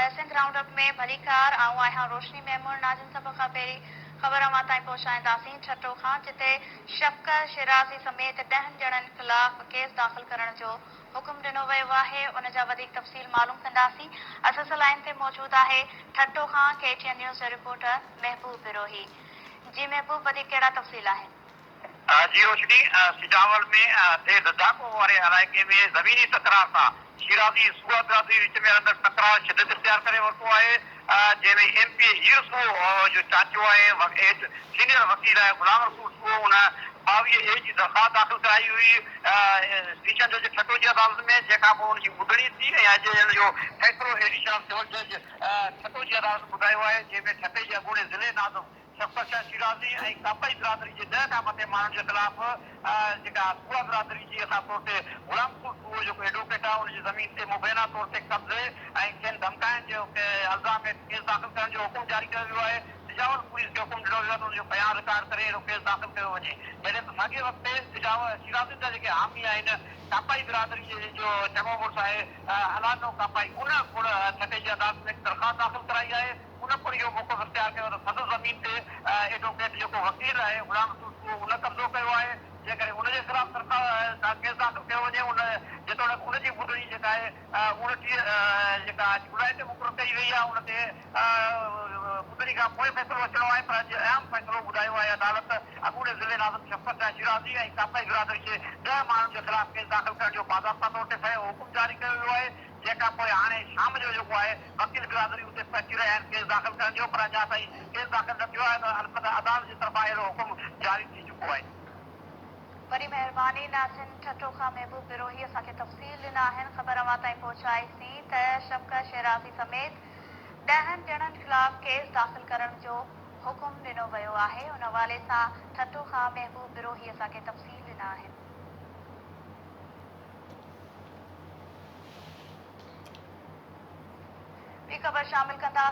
Sindh round up में भलीकार आऊं आहियां रोशनी महमूद। नाज़िन सभ खां पहिरीं ख़बर मां ताईं पहुचाईंदासीं छठो खां, जिते शफ़क़त शिराज़ी समेत 10 ॼणनि ख़िलाफ़ केस दाख़िल करण जो हुकुम ॾिनो वियो आहे। उन जा वधीक तफ़सील मालूम कंदासीं। असां लाइन ते मौजूदु आहे ठठो खां KTN न्यूज़ जो रिपोर्टर महबूब बिरोही। जी महबूब, वधीक कहिड़ा तफ़सील आहिनि? जी रोशनी, सिजावल में तेज डाको वारे इलाइक़े में ज़मीनी तकरार सां शिराज़ी सूआ बिरादरी विच में अंदर तकरार शिदत इख्तियार करे वरितो आहे, जंहिंमें MP यूसुफ जो चाचो आहे सीनियर वकील आहे गुलाम रसूल सूओ, उन 22A जी दरख़्वास्त दाख़िल कराई हुई स्टेशन जज ठठो जी अदालत में, जेका पोइ हुनजी ॿुधणी थी ऐं अॼु जो फ़ैसिलो एडिशनल सिविल जज ठठो जी अदालत ॿुधायो आहे, जंहिंमें ठठे जे अॻूणे ज़िले नाज़िम शफ़क़त शाह शिराज़ी ऐं कापई बिरादरी जे 10 खां मथे माण्हुनि जे ख़िलाफ़ जेका सूआ बिरादरी जी ख़ासि तौर ते गुलाम रसूल सूओ जेको एडवोकेट आहे, उनजी ज़मीन ते मुबैना तौर ते कब्ज़े ऐं खेनि धमकाइण जो इल्ज़ाम में केस दाख़िल करण जो हुकुम जारी कयो वियो आहे। सिजावल पुलिस खे हुकुम ॾिनो वियो आहे त उनजो बयान रिकॉर्ड करे अहिड़ो केस दाख़िल कयो वञे। जॾहिं त साॻिए वक़्तु शिराज़ी जा जेके हामी आहिनि कापाई बिरादरी जो चङो मुड़ुसु आहे अलानो कापाई, उन पिण ठठे जी अदालत में दरख़्वास्त दाख़िल कराई आहे। उन पिण इहो मौक़ो इख्तियार कयो त सदर ज़मीन ते एडवोकेट जेको वकील आहे गुलाम रसूल सूओ, उन कब्ज़ो कयो आहे। जंहिं करे उनजे ख़िलाफ़ केस दाख़िल कयो वञे। उन जेतोणीकि उनजी ॿुधणी जेका आहे 29 जेका जुलाई ते मुक़ररु कई वई आहे, उन ते ॿुधणी खां पोइ फ़ैसिलो अचिणो आहे। पर अॼु अहम फ़ैसिलो ॿुधायो आहे अदालत अॻूणे ज़िले नाज़िम शफ़क़त शाह शिराज़ी ऐं कापाई बिरादरी जे 10 माण्हुनि जे ख़िलाफ़ केस दाख़िल करण जो बाज़ाब्ता तौर ते हुकुम जारी कयो वियो आहे। जेका पोइ हाणे शाम जो जेको आहे वकील बिरादरी उते पहुची रहिया आहिनि केस दाख़िल करण जो, पर अञा ताईं केस दाख़िल न थियो आहे। त अलबत्ता अदालत जी तरफ़ां अहिड़ो हुकुम जारी थी चुको आहे। वॾी महिरबानी नाज़िन ठठो खां महबूब बिरोही असांखे तफ़सील ॾिना आहिनि। ख़बर मां ताईं पहुचाईसीं त शफ़क़त शिराज़ी समेत 10 ॼणनि ख़िलाफ़ केस दाख़िल करण जो हुकुम ॾिनो वियो आहे। उन हवाले सां ठठो खां महबूब बिरोही असांखे तफ़सील ॾिना आहिनि। ॿी ख़बर शामिल कंदा